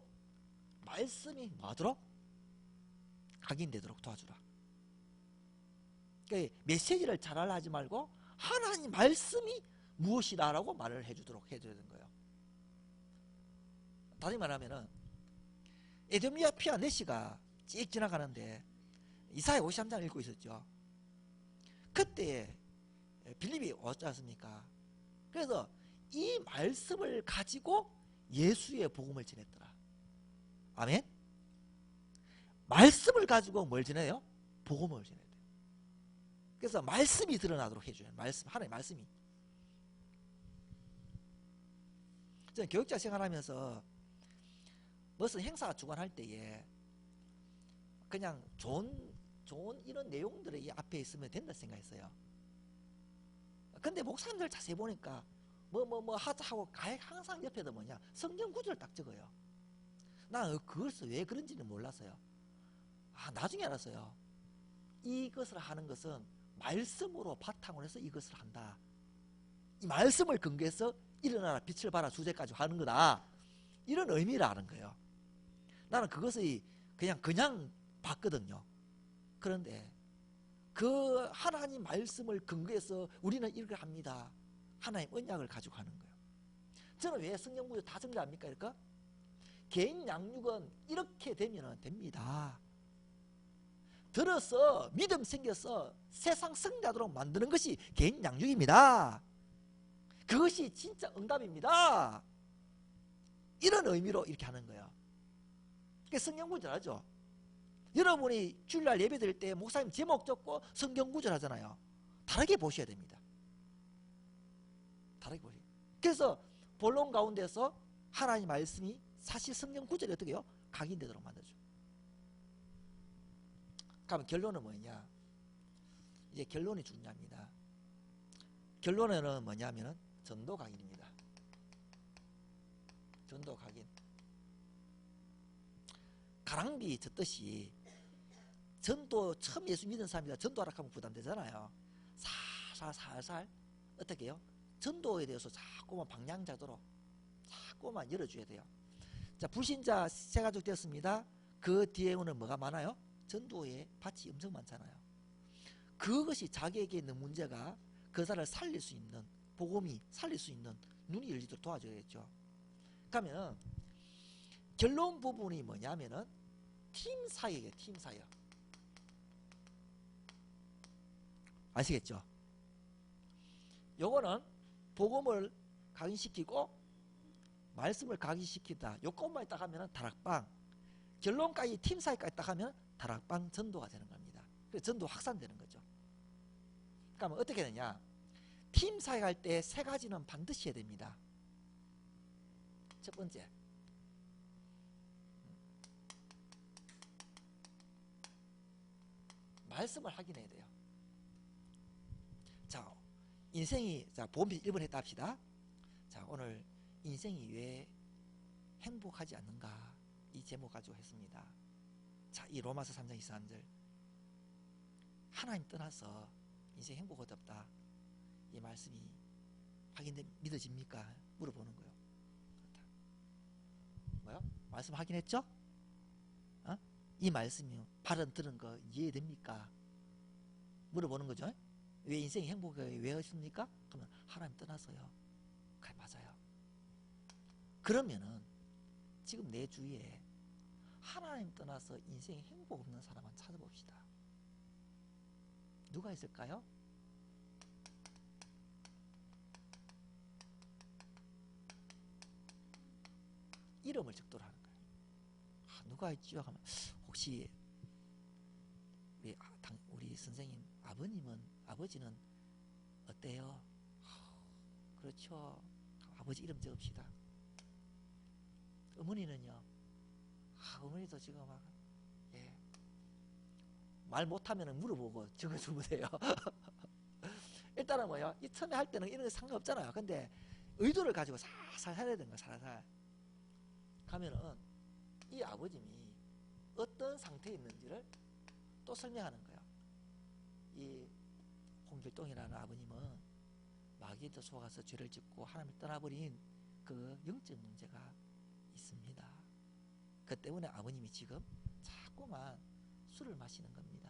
S1: 말씀이 뭐하도록? 각인되도록 도와주라. 그러니까 메시지를 잘하려 하지 말고 하나님 말씀이 무엇이다라고 말을 해주도록 해줘야 되는 거예요. 다시 말하면은 에도미아 피아 네시가 찍 지나가는데 이사야 53장 읽고 있었죠. 그때 빌립이 왔지 않습니까? 그래서 이 말씀을 가지고 예수의 복음을 전했더라. 아멘. 말씀을 가지고 뭘 전해요? 복음을 전해야 돼요. 그래서 말씀이 드러나도록 해줘요. 말씀, 하나님의 말씀이. 저는 교육자 생활하면서 무슨 행사 주관할 때에 그냥 좋은 이런 내용들이 이 앞에 있으면 된다 생각했어요. 근데 목사님들 자세히 보니까 뭐 하자 하고 항상 옆에도 뭐냐, 성경 구절을 딱 적어요. 나는 그것을 왜 그런지는 몰랐어요. 나중에 알았어요. 이것을 하는 것은 말씀으로 바탕으로 해서 이것을 한다. 이 말씀을 근거해서 일어나라 빛을 발하 주제까지 하는 거다. 이런 의미를 아는 거예요. 나는 그것을 그냥 봤거든요. 그런데 그 하나님 말씀을 근거해서 우리는 이걸 합니다. 하나님 언약을 가지고 하는 거예요. 저는 왜 성경 구절 다 정리합니까? 그러니까 개인 양육은 이렇게 되면 됩니다. 들어서 믿음 생겨서 세상 승리하도록 만드는 것이 개인 양육입니다. 그것이 진짜 응답입니다. 이런 의미로 이렇게 하는 거예요. 성경 구절 하죠. 여러분이 주일날 예배 드릴 때 목사님 제목 적고 성경 구절 하잖아요. 다르게 보셔야 됩니다. 다르게 보셔야 돼요. 그래서 본론 가운데서 하나님 말씀이 사실 성경 구절이 어떻게 해요? 각인되도록 만들죠. 그럼 결론은 뭐냐? 이제 결론이 중요합니다. 결론은 뭐냐면은 전도 각인입니다. 전도 각인. 가랑비 젓듯이 전도 처음 예수 믿은 사람이라 전도하라 하면 부담되잖아요. 살살 어떻게 해요? 전도에 대해서 자꾸만 방향 잡도록 자꾸만 열어줘야 돼요. 자, 불신자 세 가족 되었습니다. 그 뒤에는 뭐가 많아요? 전도의 밭이 엄청 많잖아요. 그것이 자기에게 있는 문제가 그 사람을 살릴 수 있는, 복음이 살릴 수 있는 눈이 열리도록 도와줘야겠죠. 그러면 결론 부분이 뭐냐면은 팀 사역이에요. 팀 사역. 아시겠죠? 요거는 복음을 각인시키고 말씀을 각인시키다. 요것만 딱 하면은 다락방. 결론까지 팀 사역까지 딱 하면 다락방 전도가 되는 겁니다. 그래서 전도 확산되는 거죠. 그러면 어떻게 되냐? 팀 사역할 때 세 가지는 반드시 해야 됩니다. 첫 번째, 말씀을 확인해야 돼요. 자, 인생이, 자, 보험비 1번 했다 합시다. 자, 오늘 인생이 왜 행복하지 않는가? 이 제목 가지고 했습니다. 자, 이 로마서 3장 23절. 하나님 떠나서 인생 행복 어렵다. 이 말씀이 믿어집니까? 물어보는 거예요. 그렇다. 뭐요? 말씀 확인했죠? 어? 이 말씀이 발언 들은 거 이해됩니까? 물어보는 거죠. 왜 인생이 행복이 왜 없습니까? 그러면 하나님 떠나서요. 그래, 맞아요. 그러면은 지금 내 주위에 하나님 떠나서 인생에 행복 없는 사람 한번 찾아봅시다. 누가 있을까요? 이름을 적도록 하는 거예요. 누가 있지요? 하면 혹시 우리 선생님 아버지는 어때요? 그렇죠. 아버지 이름 적읍시다. 어머니는요? 어머니도 지금 막 말 못하면 물어보고 적어주면 돼요. 일단은 뭐요? 이 처음에 할 때는 이런 거 상관없잖아요. 근데 의도를 가지고 살살 해야 되는 거야. 살살 가면은 이 아버님이 어떤 상태에 있는지를 또 설명하는 거예요. 이 홍길동이라는 아버님은 마귀한테 속아서 죄를 짓고 하나님을 떠나버린 그 영적 문제가 있습니다. 그 때문에 아버님이 지금 자꾸만 술을 마시는 겁니다.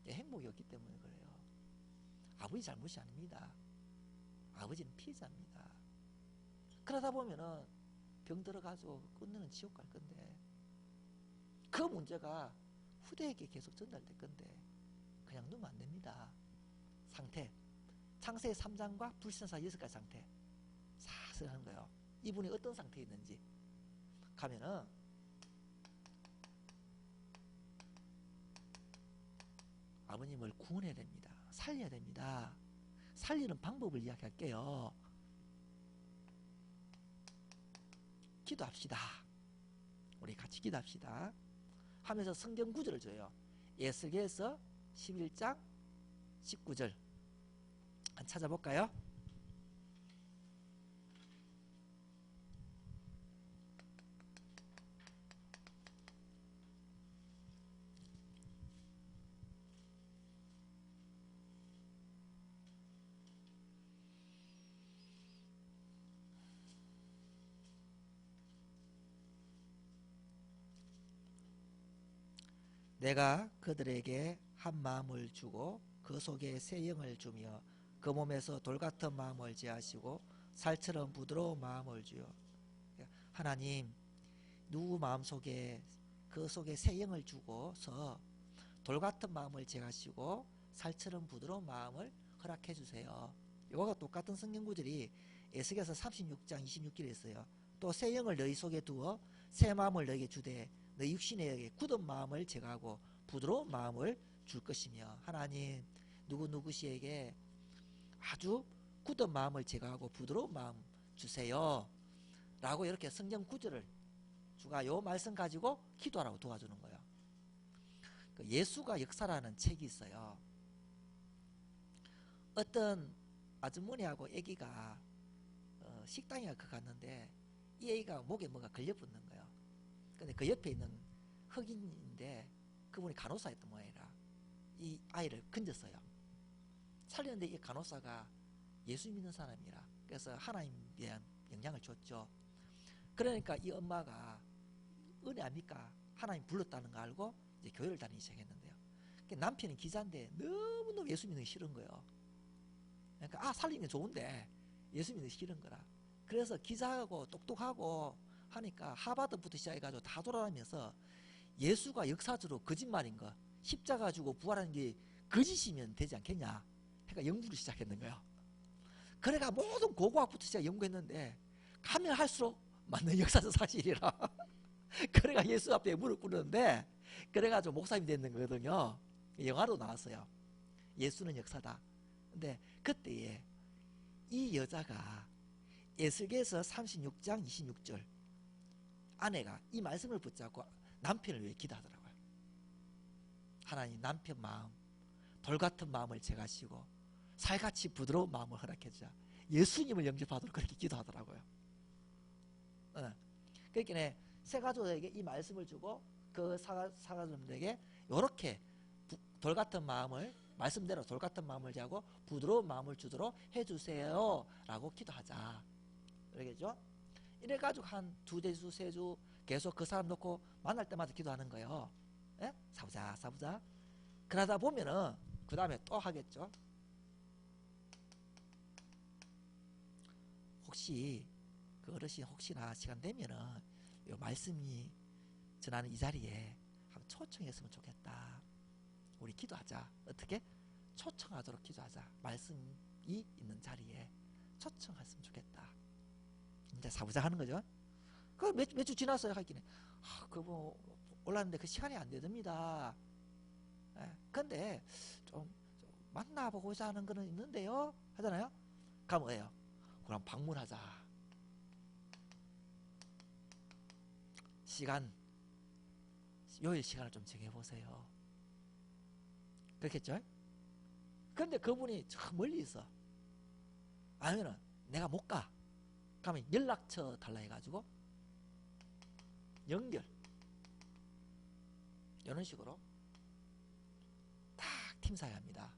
S1: 행복이 없기 때문에 그래요. 아버지 잘못이 아닙니다. 아버지는 피해자입니다. 그러다 보면은 병 들어가지고 끝내는 지옥 갈 건데, 그 문제가 후대에게 계속 전달될 건데 그냥 놓으면 안 됩니다. 상태, 창세기 3장과 불신사 6가지 상태 사슬 하는 거예요. 이분이 어떤 상태에 있는지 가면은 아버님을 구원해야 됩니다. 살려야 됩니다. 살리는 방법을 이야기할게요. 기도합시다. 우리 같이 기도합시다. 하면서 성경 구절을 줘요. 에스겔서 11장 19절 한번 찾아볼까요? 내가 그들에게 한 마음을 주고 그 속에 새 영을 주며 그 몸에서 돌같은 마음을 제하시고 살처럼 부드러운 마음을 주요. 하나님, 누구 마음속에 그 속에 새 영을 주고서 돌같은 마음을 제하시고 살처럼 부드러운 마음을 허락해 주세요. 이거가 똑같은 성경 구절이 에스겔서 36장 26절에 있어요. 또 새 영을 너희 속에 두어 새 마음을 너희에게 주되 너희 육신에게 굳은 마음을 제거하고 부드러운 마음을 줄 것이며, 하나님 누구시에게 아주 굳은 마음을 제거하고 부드러운 마음 주세요 라고 이렇게 성경 구절을 주가 요 말씀 가지고 기도하라고 도와주는 거예요. 예수가 역사라는 책이 있어요. 어떤 아주머니하고 애기가 식당에 갔는데 이 애기가 목에 뭐가 걸려붙는 거예요. 근데 그 옆에 있는 흑인인데 그분이 간호사였던 모양이라 이 아이를 건졌어요. 살렸는데 이 간호사가 예수 믿는 사람이라 그래서 하나님에 대한 영향을 줬죠. 그러니까 이 엄마가 은혜 아닙니까? 하나님 불렀다는 거 알고 이제 교회를 다니기 시작했는데요. 남편이 기자인데 너무너무 예수 믿는 게 싫은 거예요. 그러니까 살리는 게 좋은데 예수 믿는 게 싫은 거라. 그래서 기자하고 똑똑하고 하니까 하버드부터 시작해가지고 다 돌아다니면서 예수가 역사적으로 거짓말인 거, 십자가 주고 부활하는 게 거짓이면 되지 않겠냐, 그러니까 연구를 시작했는 거예요. 그래가 모든 고고학부터 시작 연구했는데 가면 할수록 맞는 역사적 사실이라 그래가 예수 앞에 무릎 꿇는데 그래가지고 목사님이 됐는 거거든요. 영화로 나왔어요. 예수는 역사다. 근데 그때에 이 여자가 에스겔서 36장 26절 아내가 이 말씀을 붙잡고 남편을 위해 기도하더라고요. 하나님, 남편 마음, 돌같은 마음을 제가시고 살같이 부드러운 마음을 허락해주자. 예수님을 영접하도록 그렇게 기도하더라고요. 그러니까 새 가족에게 이 말씀을 주고 그 사가족들에게 이렇게 돌 같은 마음을 말씀대로 돌 같은 마음을 자고 부드러운 마음을 주도록 해주세요 라고 기도하자. 그러겠죠? 이래가지고 한 2주 3주 계속 그 사람 놓고 만날 때마다 기도하는 거예요. 예? 사보자. 그러다 보면은 그 다음에 또 하겠죠. 혹시 그 어르신 혹시나 시간 되면은 요 말씀이 전하는 이 자리에 한번 초청했으면 좋겠다. 우리 기도하자. 어떻게? 초청하도록 기도하자. 말씀이 있는 자리에 초청했으면 좋겠다. 이제 사부자 하는 거죠. 그 몇 주 지났어요. 하기는 그분 올랐는데 그 시간이 안 되답니다. 근데 좀 만나보고자 하는 거는 있는데요 하잖아요. 그럼 뭐예요? 그럼 방문하자. 시간 요일 시간을 좀 정해보세요. 그렇겠죠? 근데 그분이 저 멀리 있어. 아니면은 내가 못 가. 그러면 연락처 달라 해가지고 연결. 이런 식으로 딱 팀 사야 합니다.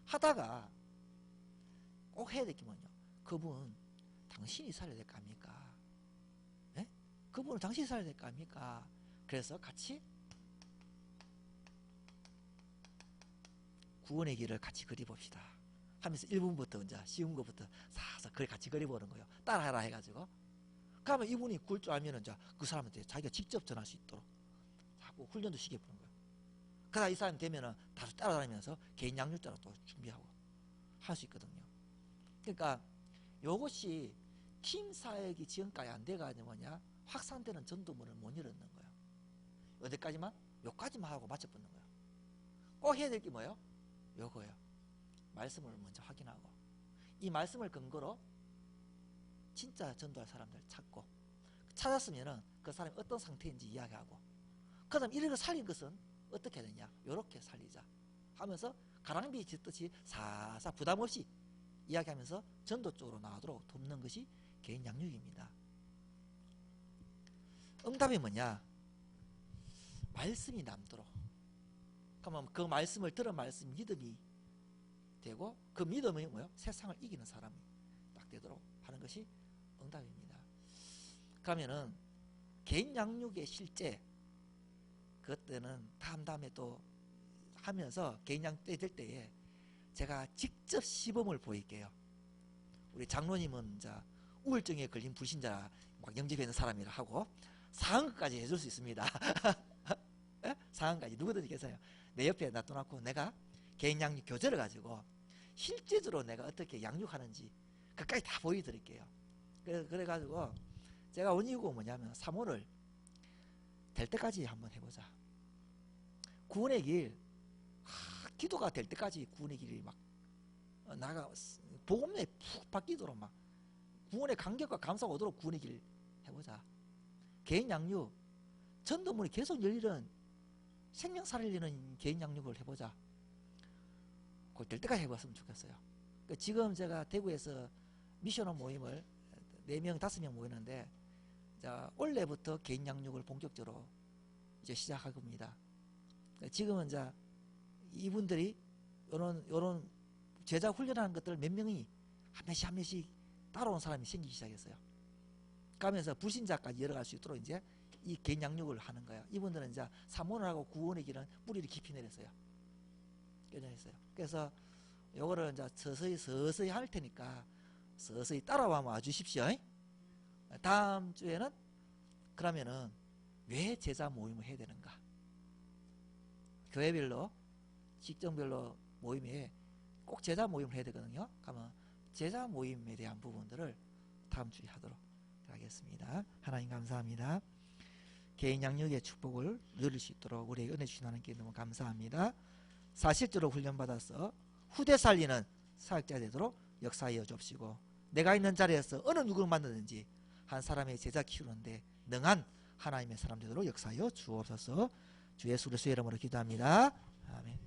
S1: 하다가 꼭 해야 될 게 뭐냐? 그분 당신이 살아야 될 거 아닙니까? 예? 그분은 당신이 살아야 될 거 아닙니까? 그래서 같이 구원의 길을 같이 그려봅시다 하면서 1분부터 이제 쉬운 것부터 사서 그래 같이 그려보는 거예요. 따라하라 해가지고. 그러면 이분이 굴 줄 알면 이제 그 사람한테 자기가 직접 전할 수 있도록 자꾸 훈련도 시켜보는 거예요. 그러다 이 사람이 되면은 다시 따라다니면서 개인 양육자로 또 준비하고 할 수 있거든요. 그러니까 요것이 팀 사역이 지금까지 안 돼가지고 뭐냐 확산되는 전도문을 못 열었는 거예요. 어디까지만? 요까지만 하고 맞춰붙는 거예요. 꼭 해야 될 게 뭐예요? 요거예요. 말씀을 먼저 확인하고 이 말씀을 근거로 진짜 전도할 사람들 찾고 찾았으면은 그 사람이 어떤 상태인지 이야기하고 그 다음 이런 거 살린 것은 어떻게 해야 되냐 요렇게 살리자 하면서 가랑비 짓듯이 사사 부담 없이 이야기하면서 전도 쪽으로 나오도록 돕는 것이 개인 양육입니다. 응답이 뭐냐? 말씀이 남도록. 그러면 그 말씀을 들은 말씀 믿음이 되고 그 믿음이 뭐요? 세상을 이기는 사람이 딱 되도록 하는 것이 응답입니다. 그러면은 개인 양육의 실제 그때는 다음에 또 하면서 개인 양육 될 때에 제가 직접 시범을 보일게요. 우리 장로님은 이제 우울증에 걸린 불신자 막 영접해 있는 사람이라 하고 상황까지 해줄 수 있습니다. 상황까지 누구든지 계세요. 내 옆에 놔둬놓고 내가 개인 양육 교재를 가지고 실제적으로 내가 어떻게 양육하는지 그까지 다 보여드릴게요. 그래가지고 제가 원이고 뭐냐면 3호를 될 때까지 한번 해보자. 구원의 길 기도가 될 때까지 구원의 길이 막 나가 복음에 푹 바뀌도록 막 구원의 감격과 감사가 오도록 구원의 길 해보자. 개인 양육 전도문이 계속 열리는 생명 살리는 개인 양육을 해보자. 곧 될 때까지 해봤으면 좋겠어요. 그러니까 지금 제가 대구에서 미션원 모임을 4명 5명 모이는데 올해부터 개인 양육을 본격적으로 이제 시작할 겁니다. 지금은 이제 이분들이 요런 제자 훈련하는 것들을 몇 명이 한 명씩 따라온 사람이 생기기 시작했어요. 가면서 불신자까지 열어갈 수 있도록 이제 이 개인 양육을 하는 거예요. 이분들은 이제 3원을 하고 9원의 길은 뿌리를 깊이 내렸어요. 깨져있어요. 그래서 요거를 이제 서서히 할 테니까 서서히 따라와 주십시오. 다음 주에는 그러면은 왜 제자 모임을 해야 되는가? 교회별로 직종별로 모임에 꼭 제자 모임을 해야 되거든요. 그러면 제자 모임에 대한 부분들을 다음 주에 하도록 하겠습니다. 하나님 감사합니다. 개인 양육의 축복을 누릴 수 있도록 우리에게 은혜 주신 하나님께 너무 감사합니다. 사실적으로 훈련받아서 후대 살리는 사역자 되도록 역사하여 주옵시고 내가 있는 자리에서 어느 누구를 만나든지 한 사람의 제자 키우는데 능한 하나님의 사람 되도록 역사하여 주옵소서. 주 예수 그리스도의 이름으로 기도합니다. 아멘.